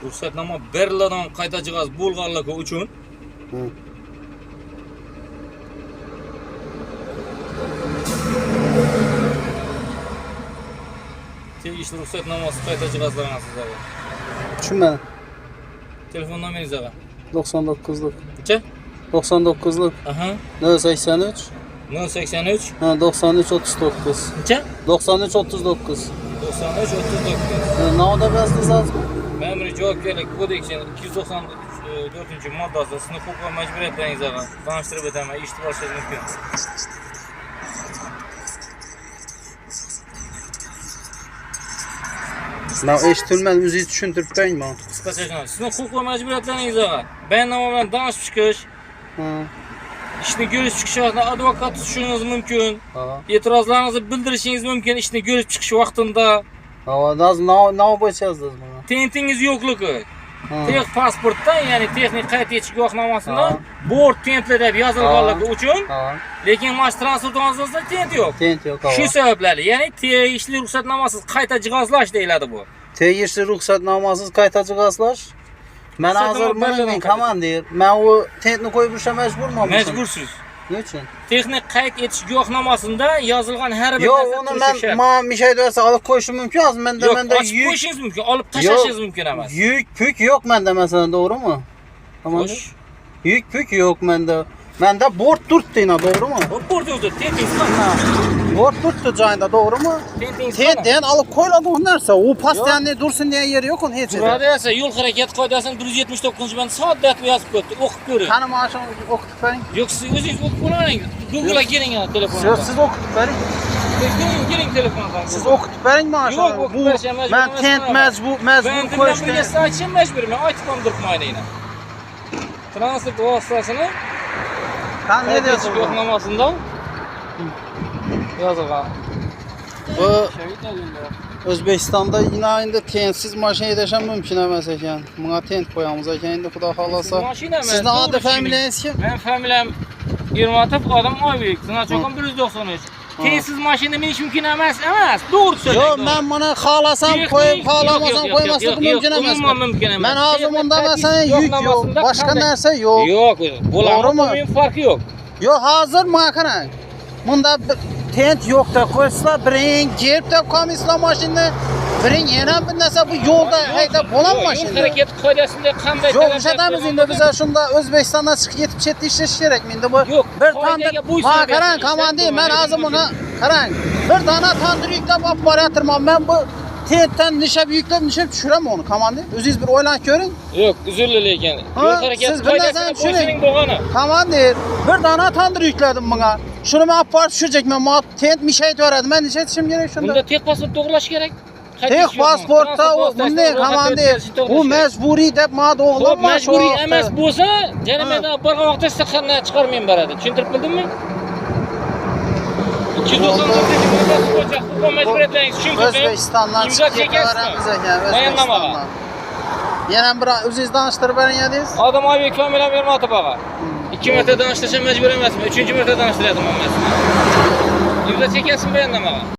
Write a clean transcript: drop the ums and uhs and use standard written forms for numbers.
Ruxsatnoma beriladigan qayta jihaz bo'lganligi uchun tegishli ruxsatnomasi qayta jihozlangan sizlarga. Tushunmadim. Telefon nomeringiz aga. 99'luk. Necha? 99'luk. Aha. 083. 083. Ha 93 39. Necha? 93 39. 93 39. Navda yazdınız mı? Memuriy javobgarlik kodeksining 294-moddasi sinf huquq va majburiyatlaringiz aga. Tanishtirib o'taman, eshitib olishingiz mumkin. Ben eshitulmadim, o'zingiz tushuntirib bering bana. Qisqacha sinf huquq va majburiyatlaringiz aga. Bayonnoma bilan tanishib chiqish, ishni ko'rib chiqish vaqtida advokat tutishingiz mumkin. E'tirozlaringizni bildirishingiz mumkin ishni ko'rib chiqish vaqtida. Ne yapacağız bunu? Tentingiz yo'qligi. Tex pasportda, ya'ni texnik qayd etish guvohnomasida bort tentli deb yozilganligi uchun, lekin mash transportimizda tent yo'q. Tent yo'q. Shu sabablar, ya'ni tegishli ruxsatnomasiz qayta jihozlash deyiladi bu. Tegishli ruxsatnomasız qayta jihozlash. Men hozir men komandir. Men o tentni qo'yib urishga majburman. Majbursiz. Nechun? Texnik qayd etish guvohnomasida yozilgan har bir yo'q, narsa uni men mishay desa olib qo'yishim mumkin. Hozir menda yuk qo'yishingiz mumkin, olib tashlashingiz mumkin emas. Yuk pük yo'q menda masalan, to'g'rimi? Xo'sh. Yuk pük yo'q menda. Menda bort turibdi, to'g'rimi? Bort turibdi, tentingiz qanaqa? Bort turibdi joyida, to'g'rimi? Tentingiz qanaqa? Tent olib qo'yiladi u narsa. U postoyanniy dursin degan yer yo'q uni hech yerda. Burada esa yo'l harakati qoidasining 179-band soatda yozib qo'yibdi. O'qib ko'ring. Qani mana shuni o'qitib bering. Yo'q, siz o'zingiz o'qib ko'ring. Google'a giring telefonga. Yo'q, siz o'qitib bering. Giring telefondan. Siz o'qitib bering mana shuni. Yo'q, o'qib berishim majbur. Men tent majbur qo'yishga. Ben size aytishim majburman. Aytib ham turibman. Transport vositasini qanday deysiz? guvohnomasida yozilgan. Bu O'zbekistonda endi tentsiz mashina haydasham mumkin emas ekan. Bunga tent qo'yamiz ekan endi xudo xolasa. Sizni oti familiyangiz kim? Men familiyam Ermatov, odam Oybek. Sanochoqim 193. Tensiz mashina minish mumkin emas. To'g'ri so'zlaysiz. Yo'q, men buni xohlasam qo'yib, xohlamasam qo'ymaslik mumkin emas. Umuman mumkin emas. Men hozir bunda masalan yuk yo'q, boshqa narsa yo'q. Yo'q, bo'ladimi? Men farqi yo'q. Yo'q, hozir mana qarang. Bunda tent yo'q deb qo'ysalar, biring kelib deb qo'ymizlar mashinani. Biring yana bir narsa bu yo'lda haydab bo'ladimi mashina? Yo'l harakati qoidasida qanday yo'q, ishlatamiz endi biz shunda O'zbekistondan chiqib ketib chetda ishlash kerakmi endi bu? Bir tandir. Mana qarang, komandir, men hozir buni qarang. Bir dona tandir yuklab olib borayotirman. Men bu tentdan nishab yuklab tushiraman uni, komandir. O'zingiz bir o'ylanib ko'ring. Yo'q, uzrli lekin. Yo'l harakati qoidasini tushuning bo'lgani. Komandir, bir dona tandir yukladim bunga. Shuni men olib borib tushirajman. Men tent mishayib yoradi. Men necha etishim kerak shunda? Bunda tek pasport to'g'irlash kerak. Tek pasportda bunday komandir. Bu majburiy deb men o'g'lim majburiy emas bo'lsa, jarimadan borgan vaqtda siz qanday chiqarmayman beradi. Tushuntirib bildimmi? 294-moddasi bo'yicha huquq majburiyatlaringiz tushuntirib. O'zbekistondan imzo chekasiz ekan. Bayonnomaga. Yana bir o'zingiz tanishtirib bering dedingiz. Odam Oybek familiyam Ermatov og'a. 2 marta tanishtirishim majbur emasmi? 3-chi marta tanishtiryapman men sizni. Imzo chekasizmi bayonnomaga?